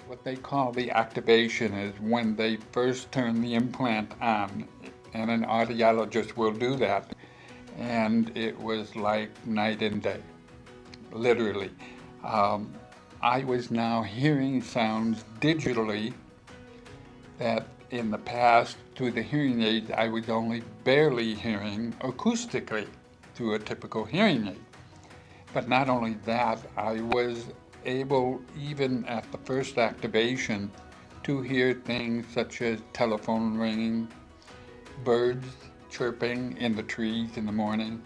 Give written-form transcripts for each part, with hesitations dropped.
What they call the activation is when they first turn the implant on, and an audiologist will do that. And it was like night and day, literally. Um, I was now hearing sounds digitally that in the past, through the hearing aid, I was only barely hearing acoustically through a typical hearing aid. But not only that, I was able, even at the first activation, to hear things such as telephone ringing, birds chirping in the trees in the morning.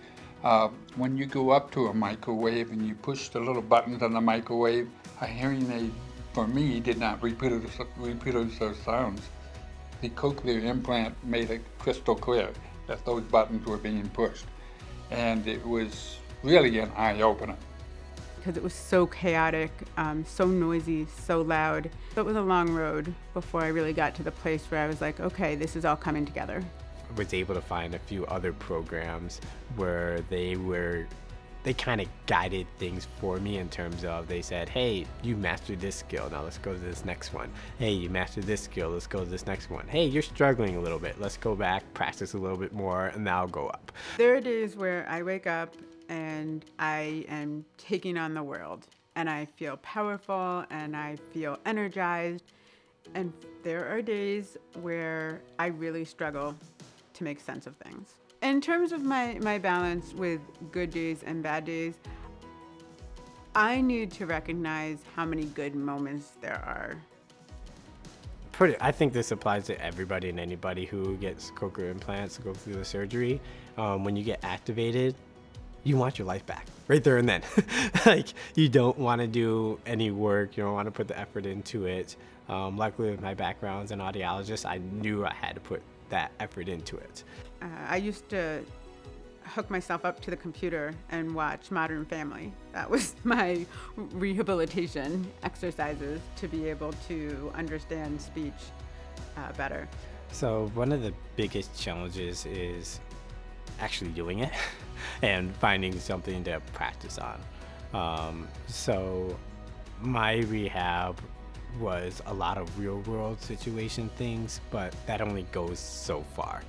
When you go up to a microwave and you push the little buttons on the microwave, a hearing aid for me did not reproduce those sounds. The cochlear implant made it crystal clear that those buttons were being pushed. And it was really an eye-opener. Because it was so chaotic, so noisy, so loud. So it was a long road before I really got to the place where I was like, okay, this is all coming together. I was able to find a few other programs where they kind of guided things for me in terms of, they said, hey, you mastered this skill, now let's go to this next one. Hey, you mastered this skill, let's go to this next one. Hey, you're struggling a little bit, let's go back, practice a little bit more, and now go up. There are days where I wake up and I am taking on the world, and I feel powerful and I feel energized. And there are days where I really struggle to make sense of things. In terms of my balance with good days and bad days, I need to recognize how many good moments there are. I think this applies to everybody and anybody who gets cochlear implants to go through the surgery. When you get activated, you want your life back right there and then. Like, you don't want to do any work, you don't want to put the effort into it. Luckily, with my background as an audiologist, I knew I had to put that effort into it. I used to hook myself up to the computer and watch Modern Family. That was my rehabilitation exercises to be able to understand speech better. So one of the biggest challenges is actually doing it and finding something to practice on. So my rehab was a lot of real world situation things, but that only goes so far.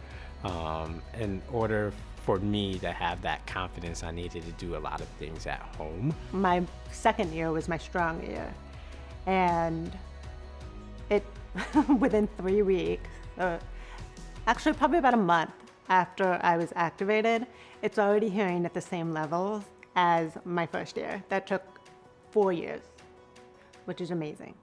In order for me to have that confidence, I needed to do a lot of things at home. My second year was my strong year, and it within 3 weeks, actually probably about a month after I was activated, it's already hearing at the same levels as my first year. That took 4 years, which is amazing.